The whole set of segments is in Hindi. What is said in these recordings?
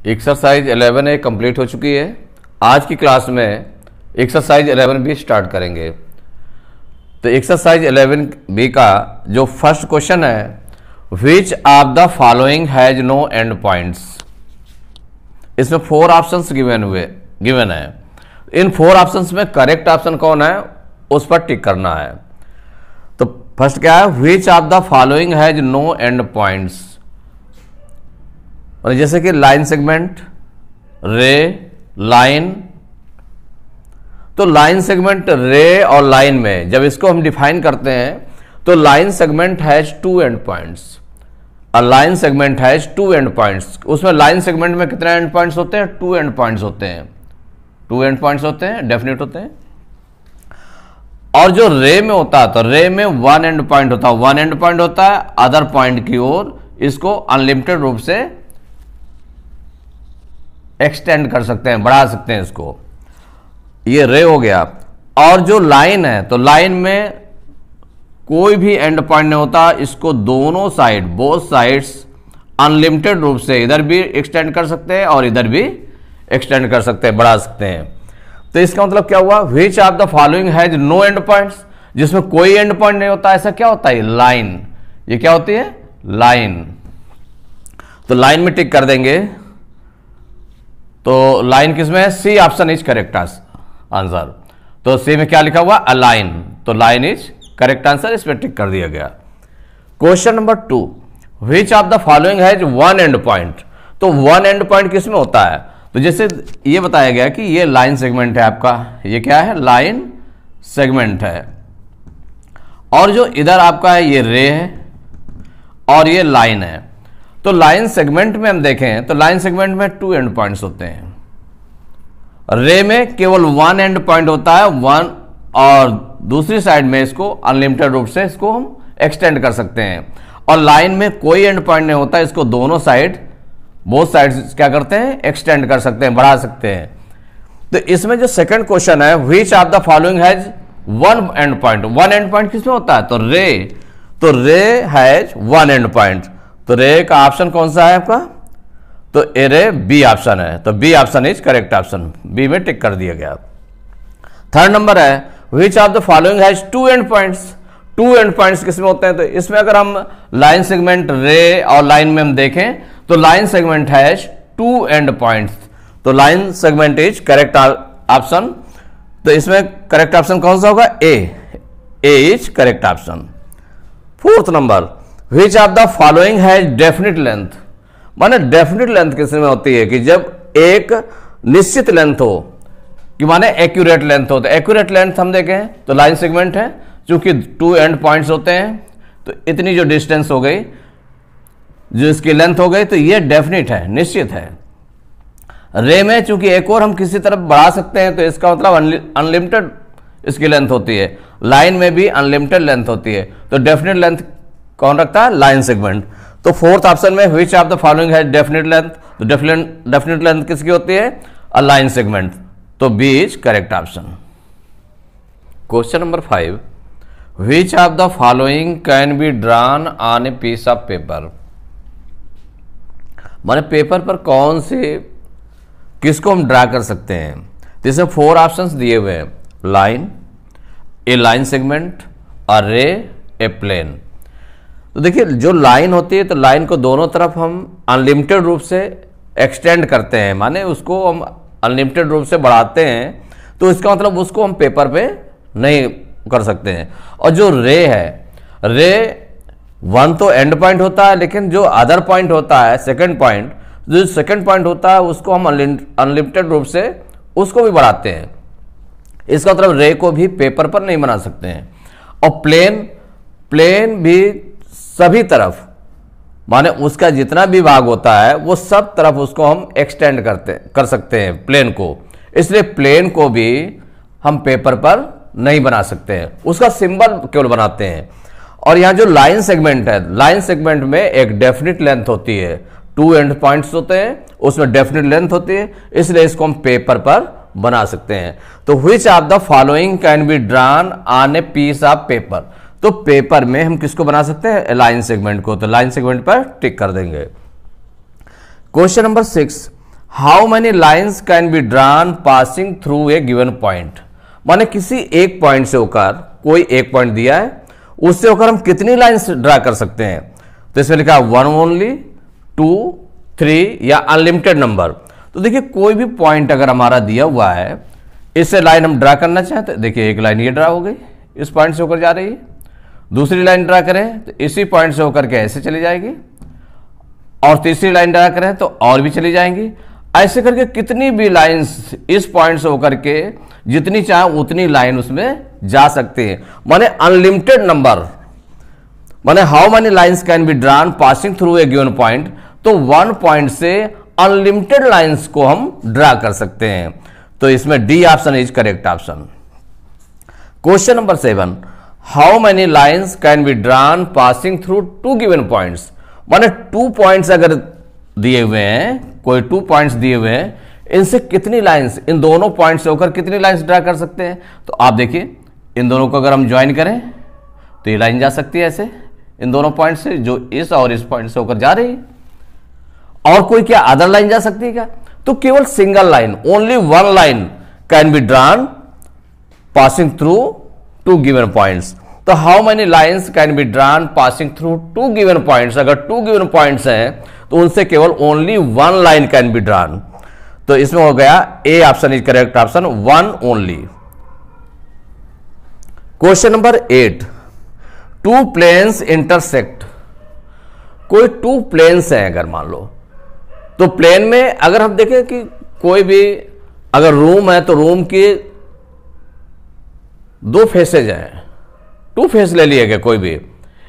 एक्सरसाइज 11A कंप्लीट हो चुकी है। आज की क्लास में एक्सरसाइज 11B स्टार्ट करेंगे। तो एक्सरसाइज 11B का जो फर्स्ट क्वेश्चन है, which of the following has no end points. इसमें 4 ऑप्शंस गिवन है। इन 4 ऑप्शंस में करेक्ट ऑप्शन कौन है उस पर टिक करना है। तो फर्स्ट क्या है, which of the following has no end points. और जैसे कि लाइन सेगमेंट, रे, लाइन। तो लाइन सेगमेंट, रे और लाइन में जब इसको हम डिफाइन करते हैं तो line segment has 2 end points. A line segment has 2 end points. उसमें लाइन सेगमेंट में कितने एंड पॉइंट्स होते हैं? 2 एंड पॉइंट्स होते हैं। 2 एंड पॉइंट्स होते हैं, डेफिनेट होते हैं। और जो रे में होता है तो रे में 1 एंड पॉइंट होता है। 1 एंड पॉइंट होता है अदर पॉइंट की ओर, इसको अनलिमिटेड रूप से एक्सटेंड कर सकते हैं, बढ़ा सकते हैं इसको। ये रे हो गया। और जो लाइन है तो लाइन में कोई भी एंड पॉइंट नहीं होता, इसको दोनों साइड, बोथ साइड्स अनलिमिटेड रूप से इधर भी एक्सटेंड कर सकते हैं और इधर भी एक्सटेंड कर सकते हैं, बढ़ा सकते हैं। तो इसका मतलब क्या हुआ, which of the following has no end points. जिसमें कोई एंड पॉइंट नहीं होता, ऐसा क्या होता है? लाइन। ये क्या होती है? लाइन। तो लाइन में टिक कर देंगे। तो लाइन किसमें है? C option is correct answer. तो सी में क्या लिखा हुआ? अलाइन। तो लाइन इज करेक्ट आंसर, इस पर टिक कर दिया गया। Question number 2, which of the following has 1 and point. तो 1 एंड पॉइंट किसमें होता है? तो जैसे ये बताया गया कि ये लाइन सेगमेंट है आपका, ये क्या है? लाइन सेगमेंट है। और जो इधर आपका है ये रे है और ये लाइन है। तो लाइन सेगमेंट में हम देखें तो लाइन सेगमेंट में 2 एंड पॉइंट्स होते हैं। रे में केवल 1 एंड पॉइंट होता है, 1, और दूसरी साइड में इसको अनलिमिटेड रूप से इसको हम एक्सटेंड कर सकते हैं। और लाइन में कोई एंड पॉइंट नहीं होता, इसको दोनों साइड, बोथ साइड्स क्या करते हैं? एक्सटेंड कर सकते हैं, बढ़ा सकते हैं। तो इसमें जो सेकंड क्वेश्चन है, which of the following has 1 and point. 1 and point किसमें होता है? तो रे। तो रे हैज 1 एंड पॉइंट। तो रे का ऑप्शन कौन सा है आपका? तो ए रे बी ऑप्शन है। तो B option is correct option, B में टिक कर दिया गया। थर्ड नंबर है, which of the following has 2 end points. 2 end points किसमें होते हैं? तो इसमें अगर हम लाइन सेगमेंट, रे और लाइन में हम देखें तो line segment has 2 end points. तो line segment is correct option. तो इसमें करेक्ट ऑप्शन कौन सा होगा? A is correct option. Fourth number, which of the following has definite length. माने डेफिनिट लेंथ किसमें होती है? कि जब एक निश्चित लेंथ हो, कि माने एक्यूरेट लेंथ हो। तो एक्यूरेट लेंथ हम देखें तो लाइन सेगमेंट है, चूंकि 2 एंड पॉइंट्स होते हैं तो इतनी जो डिस्टेंस हो गई, जो इसकी लेंथ हो गई, तो ये डेफिनिट है, निश्चित है। रे में चूंकि एक और हम किसी तरफ बढ़ा सकते हैं तो इसका मतलब अनलिमिटेड इसकी लेंथ होती है। लाइन में भी अनलिमिटेड लेंथ होती है। तो डेफिनेट लेंथ कौन रखता है? Line segment. तो फोर्थ ऑप्शन में which of the following has definite length. तो डेफिनेट लेंथ किसकी होती है? A line segment. तो B is correct option. Question number 5, which of the following can be drawn on a piece of paper. माने पेपर पर कौन से, किसको हम ड्रा कर सकते हैं? तो इसमें 4 ऑप्शंस दिए हुए हैं, लाइन, ए लाइन सेगमेंट, अ रे, ए प्लेन। तो देखिए जो लाइन होती है तो लाइन को दोनों तरफ हम अनलिमिटेड रूप से एक्सटेंड करते हैं, माने उसको हम अनलिमिटेड रूप से बढ़ाते हैं। तो इसका मतलब उसको हम पेपर पे नहीं कर सकते हैं। और जो रे है, रे 1 तो एंड पॉइंट होता है, लेकिन जो अदर पॉइंट होता है, सेकंड पॉइंट, जो सेकंड पॉइंट होता है उसको हम अनलिमिटेड रूप से उसको भी बढ़ाते हैं। इसका मतलब रे को भी पेपर पर नहीं बना सकते हैं। और प्लेन भी सभी तरफ, माने उसका जितना भी भाग होता है वो सब तरफ उसको हम एक्सटेंड कर सकते हैं प्लेन को। इसलिए प्लेन को भी हम पेपर पर नहीं बना सकते हैं, उसका सिंबल केवल बनाते हैं। और यहाँ जो लाइन सेगमेंट है, लाइन सेगमेंट में एक डेफिनिट लेंथ होती है, 2 एंड पॉइंट्स होते हैं, उसमें डेफिनिट लेंथ होती है, इसलिए इसको हम पेपर पर बना सकते हैं। तो which of the following can be drawn on a piece of paper. तो पेपर में हम किसको बना सकते हैं? लाइन सेगमेंट को। तो लाइन सेगमेंट पर टिक कर देंगे। Question number 6, how many lines can be drawn passing through a given point, माने किसी एक पॉइंट से होकर, कोई एक पॉइंट दिया है, उससे होकर हम कितनी लाइन्स ड्रा कर सकते हैं। तो इसमें लिखा 1 ओनली, 2, 3 या अनलिमिटेड नंबर। तो देखिए कोई भी पॉइंट अगर हमारा दिया हुआ है, इससे लाइन हम ड्रा करना चाहते हैं, देखिए एक लाइन ये ड्रा हो गई, इस पॉइंट से होकर जा रही है। दूसरी लाइन ड्रा करें तो इसी पॉइंट से होकर के ऐसे चली जाएगी, और तीसरी लाइन ड्रा करें तो और भी चली जाएंगी। ऐसे करके कितनी भी लाइंस इस पॉइंट से होकर के जितनी चाहे उतनी लाइन उसमें जा सकती है, माने अनलिमिटेड नंबर। माने how many lines can be drawn passing through a given point, तो 1 पॉइंट से अनलिमिटेड लाइंस को हम ड्रा कर सकते हैं। तो इसमें D option is correct option. Question number 7, how many lines can be drawn passing through 2 given points, माने 2 पॉइंट्स अगर दिए हुए हैं, कोई 2 पॉइंट्स दिए हुए हैं, इनसे कितनी लाइंस, इन दोनों पॉइंट से होकर कितनी लाइंस ड्रा कर सकते हैं। तो आप देखिए इन दोनों को अगर हम ज्वाइन करें तो ये लाइन जा सकती है ऐसे, इन दोनों पॉइंट से, जो इस और इस पॉइंट से होकर जा रही है। और कोई क्या अदर लाइन जा सकती है क्या? तो केवल single line, only 1 line can be drawn passing through 2 given points. तो how many lines can be drawn passing through 2 given points, अगर 2 गिवन पॉइंट्स हैं तो उनसे केवल only 1 line can be drawn. तो इसमें हो गया A option is correct option, 1 only. Question number 8, 2 planes intersect. कोई 2 प्लेन्स हैं अगर मान लो, तो प्लेन में अगर हम देखें कि कोई भी अगर रूम है तो रूम के 2 फेसेज हैं, 2 फेस ले लिए गए, कोई भी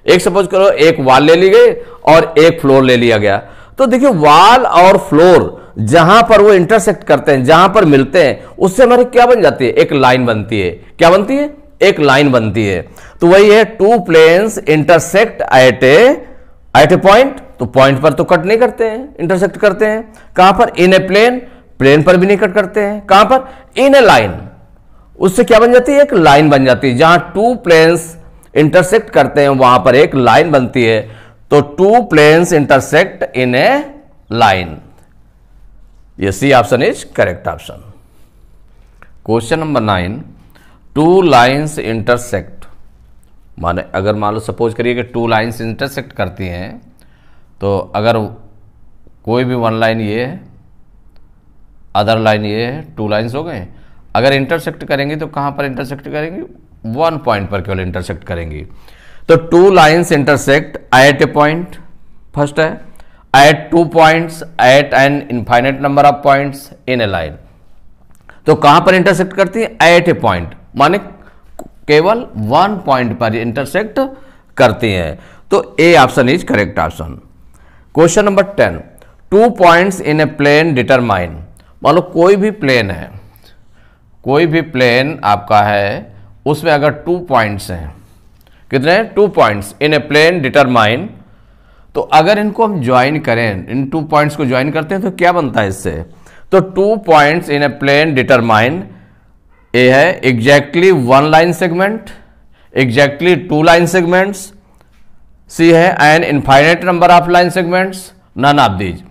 एक सपोज करो एक वॉल ले ली गई और एक फ्लोर ले लिया गया। तो देखिए वॉल और फ्लोर जहां पर वो इंटरसेक्ट करते हैं, जहां पर मिलते हैं, उससे हमारी क्या बन जाती है, एक लाइन बनती है। क्या बनती है? एक लाइन बनती है। तो वही है 2 planes intersect at a point. तो पॉइंट पर तो कट नहीं करते हैं, इंटरसेक्ट करते हैं। कहां पर? इन ए प्लेन, प्लेन पर भी नहीं कट करते हैं। कहां पर? इन ए लाइन। उससे क्या बन जाती है? एक लाइन बन जाती है। जहां 2 प्लेन्स इंटरसेक्ट करते हैं वहां पर एक लाइन बनती है। तो 2 planes intersect in a line, ये C option is correct option. Question number 9, 2 lines intersect, माने अगर मान लो सपोज करिए कि 2 लाइन्स इंटरसेक्ट करती हैं, तो अगर कोई भी 1 लाइन ये है, अदर लाइन ये है, 2 लाइन्स हो गए। अगर इंटरसेक्ट करेंगे तो कहां पर इंटरसेक्ट करेंगे? 1 पॉइंट पर केवल इंटरसेक्ट करेंगी। तो 2 lines intersect at a point, first है, at 2 points at an infinite number of points in a line. तो कहां पर इंटरसेक्ट करती है? एट ए पॉइंट, माने केवल 1 पॉइंट पर इंटरसेक्ट करती हैं। तो A option is correct option. Question number 10, 2 points in a plane determine. मान लो कोई भी प्लेन है, कोई भी प्लेन आपका है, उसमें अगर 2 पॉइंट्स हैं, कितने? 2 points in a plane determine. तो अगर इनको हम ज्वाइन करें, इन 2 पॉइंट्स को ज्वाइन करते हैं तो क्या बनता है इससे? तो 2 points in a plane determine, A है exactly 1 line segment, exactly 2 line segments, C है an infinite number of line segments, none of these.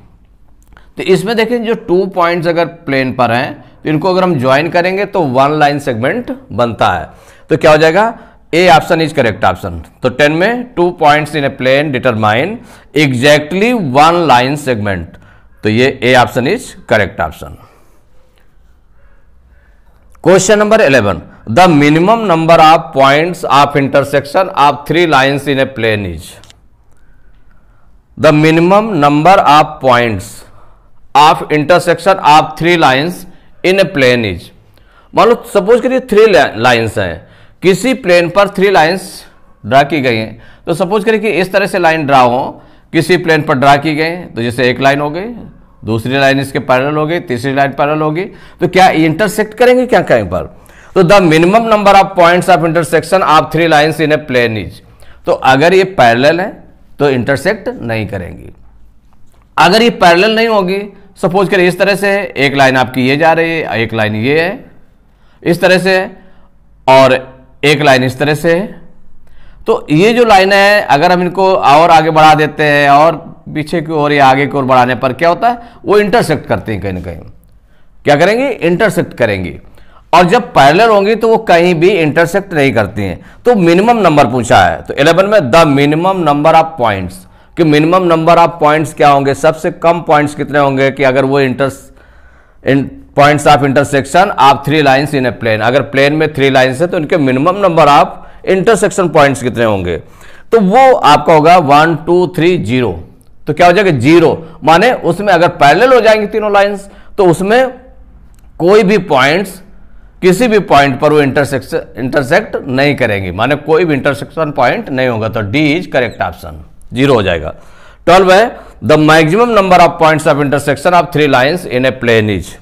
तो इसमें देखें जो 2 पॉइंट्स अगर प्लेन पर हैं तो इनको अगर हम ज्वाइन करेंगे तो 1 लाइन सेगमेंट बनता है। तो क्या हो जाएगा? A option is correct option. तो 10 में 2 points in a plane determine exactly 1 line segment, तो ये A option is correct option. Question number 11, the minimum number of points of intersection of 3 lines in a plane is. The minimum number of points of intersection of 3 lines in a plane is. मान लो सपोज करिए 3 लाइन्स हैं, किसी प्लेन पर 3 लाइन्स ड्रा की गई हैं। तो सपोज करिए कि इस तरह से लाइन ड्रा हो, किसी प्लेन पर ड्रा की गई, तो जैसे एक लाइन हो गई, दूसरी लाइन इसके पैरेलल हो गई, तीसरी लाइन पैरेलल होगी, तो क्या इंटरसेक्ट करेंगे क्या कहीं पर? तो the minimum number of points of intersection of 3 lines in a plane is. तो अगर ये पैरेलल है तो इंटरसेक्ट नहीं करेंगी। अगर ये पैरेलल नहीं होगी, सपोज करिए इस तरह से है, एक लाइन आपकी ये जा रही है, एक लाइन ये है, इस तरह से, और एक लाइन इस तरह से है, तो ये जो लाइन है अगर हम इनको और आगे बढ़ा देते हैं और पीछे की ओर या आगे की ओर बढ़ाने पर क्या होता है, वो इंटरसेक्ट करती हैं कहीं ना कहीं। क्या करेंगी, इंटरसेक्ट करेंगी। और जब पैरेलल होंगी तो वो कहीं भी इंटरसेक्ट नहीं करती हैं। तो मिनिमम नंबर पूछा है, तो 11 में the minimum number of points, कि मिनिमम नंबर ऑफ पॉइंट्स क्या होंगे, सबसे कम पॉइंट्स कितने होंगे कि अगर वो points of intersection of 3 lines in a plane, अगर प्लेन में 3 लाइन्स है तो इनके minimum number of intersection points कितने होंगे, तो वो आपका होगा 1 2 3 0। तो क्या हो जाएगा 0, माने उसमें अगर पैरेलल हो जाएंगे तीनों लाइन्स तो उसमें कोई भी पॉइंट्स किसी भी पॉइंट पर वो इंटरसेक्ट नहीं करेंगे, माने कोई भी इंटरसेक्शन पॉइंट नहीं होगा। तो डी इज करेक्ट ऑप्शन, 0 हो जाएगा। 12 है the maximum number of points of intersection of 3 lines in a plane is,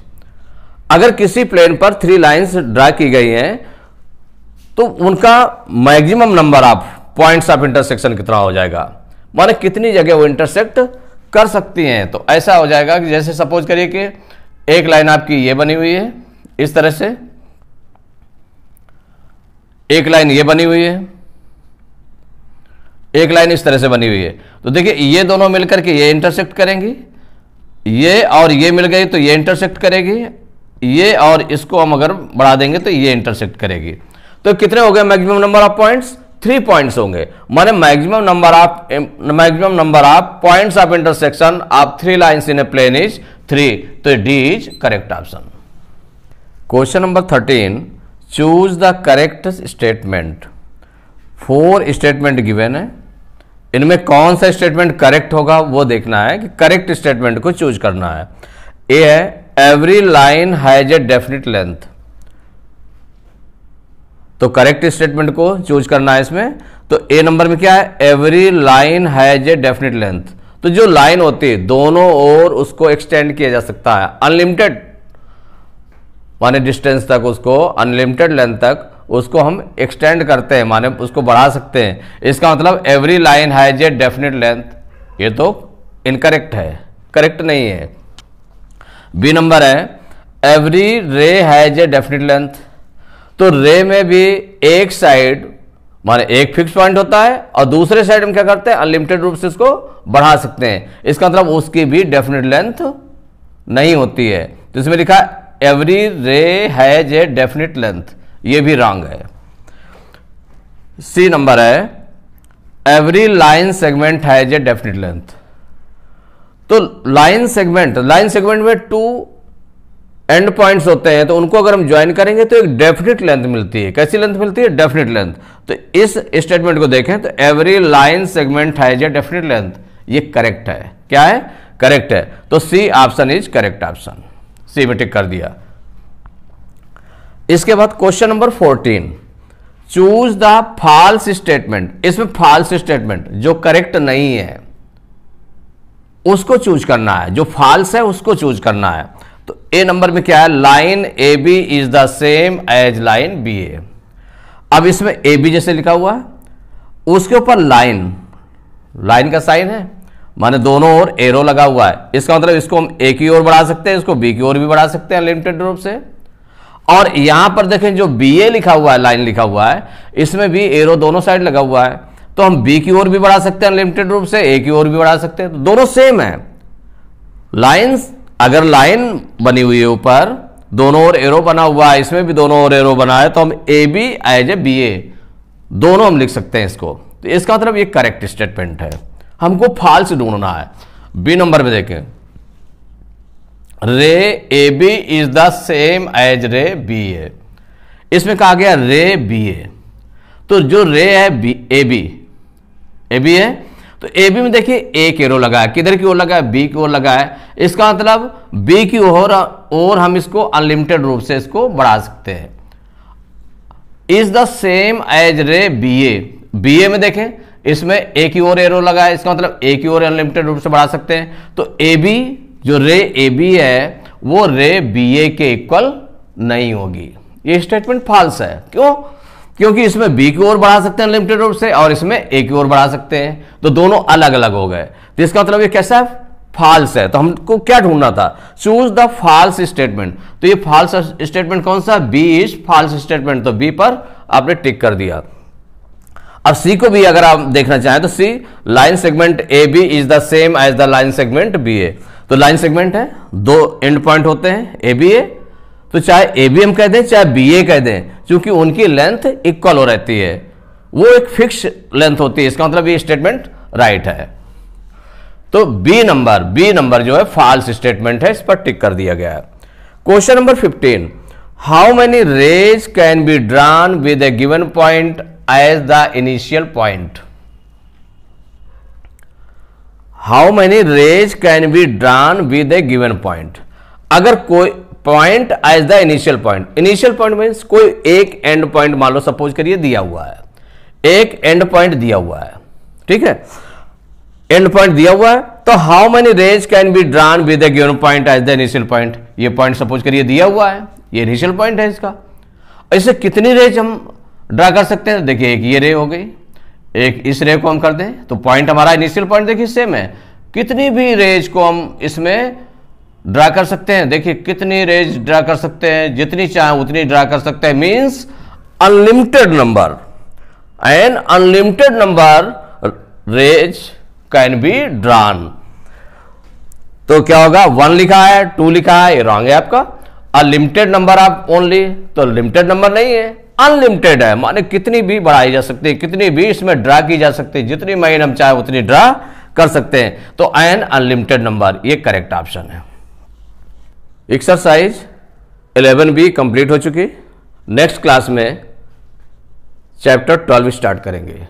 अगर किसी प्लेन पर 3 लाइन्स ड्रा की गई हैं तो उनका maximum number of points of intersection कितना हो जाएगा, माने कितनी जगह वो इंटरसेक्ट कर सकती हैं। तो ऐसा हो जाएगा कि जैसे सपोज करिए कि एक लाइन आपकी ये बनी हुई है, इस तरह से एक लाइन ये बनी हुई है, एक लाइन इस तरह से बनी हुई है। तो देखिए ये दोनों मिलकर के ये इंटरसेक्ट करेंगी, ये और ये मिल गई तो ये इंटरसेक्ट करेगी, ये और इसको हम अगर बढ़ा देंगे तो ये इंटरसेक्ट करेगी। तो कितने हो गए maximum number of points, 3 points होंगे, माने maximum number of points of intersection of 3 lines in a plane is 3। तो D is correct option. Question number 13, choose the correct statement. 4 statement given है, इनमें कौन सा स्टेटमेंट करेक्ट होगा वो देखना है कि करेक्ट स्टेटमेंट को चूज करना है। ए है every line has a definite length, तो करेक्ट स्टेटमेंट को चूज करना है इसमें। तो ए नंबर में क्या है, every line has a definite length. तो जो लाइन होती है दोनों ओर उसको एक्सटेंड किया जा सकता है, अनलिमिटेड माने डिस्टेंस तक, उसको अनलिमिटेड लेंथ तक उसको हम एक्सटेंड करते हैं, माने उसको बढ़ा सकते हैं। इसका मतलब every line has a definite length, ये तो इनकरेक्ट है, करेक्ट नहीं है। बी नंबर है एवरी रे हैज ए डेफिनेट लेंथ, तो रे में भी एक साइड माने एक फिक्स पॉइंट होता है और दूसरे साइड हम क्या करते हैं, अनलिमिटेड रूप से इसको बढ़ा सकते हैं। इसका मतलब उसकी भी डेफिनेट लेंथ नहीं होती है। तो इसमें लिखा एवरी रे हैज ए डेफिनेट लेंथ, ये भी रॉन्ग है। सी नंबर है every line segment has a definite length, तो लाइन सेगमेंट में 2 एंड पॉइंट्स होते हैं, तो उनको अगर हम ज्वाइन करेंगे तो एक डेफिनेट लेंथ मिलती है। कैसी लेंथ मिलती है, डेफिनेट लेंथ। तो इस स्टेटमेंट को देखें तो every line segment has a definite length, ये करेक्ट है। क्या है, करेक्ट है। तो C option is correct option, C में टिक कर दिया। इसके बाद question number 14, choose the false statement. इसमें फॉल्स स्टेटमेंट जो करेक्ट नहीं है उसको चूज करना है, जो फॉल्स है उसको चूज करना है। तो ए नंबर में क्या है, line A B is the same as line B A. अब इसमें ए बी जैसे लिखा हुआ है, उसके ऊपर लाइन का साइन है, माने दोनों ओर एरो लगा हुआ है। इसका मतलब इसको हम ए की ओर बढ़ा सकते हैं, इसको बी की ओर भी बढ़ा सकते हैं अनलिमिटेड रूप से। और यहां पर देखें जो बी ए लिखा हुआ है, लाइन लिखा हुआ है, इसमें भी एरो दोनों साइड लगा हुआ है, तो हम बी की ओर भी बढ़ा सकते हैं अनलिमिटेड रूप से, ए की ओर भी बढ़ा सकते हैं, तो दोनों सेम है। लाइन्स, अगर लाइन बनी हुई है ऊपर, दोनों ओर एरो बना हुआ है, इसमें भी दोनों ओर एरो बना है, तो हम A B as A B A दोनों हम लिख सकते हैं इसको। तो इसका मतलब ये करेक्ट स्टेटमेंट है, हमको फॉल्स ढूंढना है। बी नंबर में देखें, ray A B is the same as ray B A, इसमें कहा गया रे बी ए, तो जो रे है ए बी है, तो ए बी में देखिए एक एरो लगा है, किधर की ओर लगा है, बी की ओर लगा है। इसका मतलब बी की ओर और हम इसको अनलिमिटेड रूप से इसको बढ़ा सकते हैं। Is the same as ray B ए में देखें इसमें ए की ओर एरो लगा है, इसका मतलब ए की ओर अनलिमिटेड रूप से बढ़ा सकते हैं। तो ए बी, जो रे ए बी है वो रे बी ए के इक्वल नहीं होगी, ये स्टेटमेंट फॉल्स है। क्यों? क्योंकि इसमें बी की ओर बढ़ा सकते हैं अनलिमिटेड रूप से और इसमें ए की ओर बढ़ा सकते हैं, तो दोनों अलग अलग हो गए। तो इसका मतलब ये कैसा है, फॉल्स है। तो हमको क्या ढूंढना था, चूज द फॉल्स स्टेटमेंट। तो ये फॉल्स स्टेटमेंट कौन सा, बी इज फॉल्स स्टेटमेंट, तो बी पर आपने टिक कर दिया। और सी को भी अगर आप देखना चाहें तो C line segment A B is the same as the line segment B A. तो लाइन सेगमेंट है, दो एंड पॉइंट होते हैं ए बी ए, तो चाहे ए बी हम कह दें चाहे बी ए कह दें, क्योंकि उनकी लेंथ इक्वल हो रहती है, वो एक फिक्स लेंथ होती है। इसका मतलब ये स्टेटमेंट राइट है। तो बी नंबर जो है फॉल्स स्टेटमेंट है, इस पर टिक कर दिया गया है। Question number 15, how many rays can be drawn with a given point as the initial point. How many rays can be drawn with a given point. अगर कोई point as the initial point means कोई एक एंड पॉइंट मान लो सपोज करिए दिया हुआ है, एक एंड पॉइंट दिया हुआ है, ठीक है, एंड पॉइंट दिया हुआ है, तो how many rays can be drawn with a given point as the initial point. ये पॉइंट सपोज करिए दिया हुआ है, ये इनिशियल पॉइंट है इसका। इससे कितनी रेज हम ड्रा कर सकते हैं? देखिए एक ये रे हो गई, एक इस रे को हम कर दें तो पॉइंट हमारा इनिशियल पॉइंट देखिए सेम है। कितनी भी रेज को हम इसमें ड्रा कर सकते हैं, देखिए कितनी रेज ड्रा कर सकते हैं, जितनी चाहे उतनी ड्रा कर सकते हैं, means unlimited number, an unlimited number raise can be drawn. तो क्या होगा, 1 लिखा है, 2 लिखा है, ये रॉन्ग है आपका। अनलिमिटेड नंबर आप ओनली, तो लिमिटेड नंबर नहीं है, अनलिमिटेड है, माने कितनी भी बढ़ाई जा सकती है, कितनी भी इसमें ड्रा की जा सकती है, जितनी माइन हम चाहे उतनी ड्रा कर सकते हैं। तो एन अनलिमिटेड नंबर ये करेक्ट ऑप्शन है। एक्सरसाइज 11B कंप्लीट हो चुकी। नेक्स्ट क्लास में चैप्टर 12 स्टार्ट करेंगे।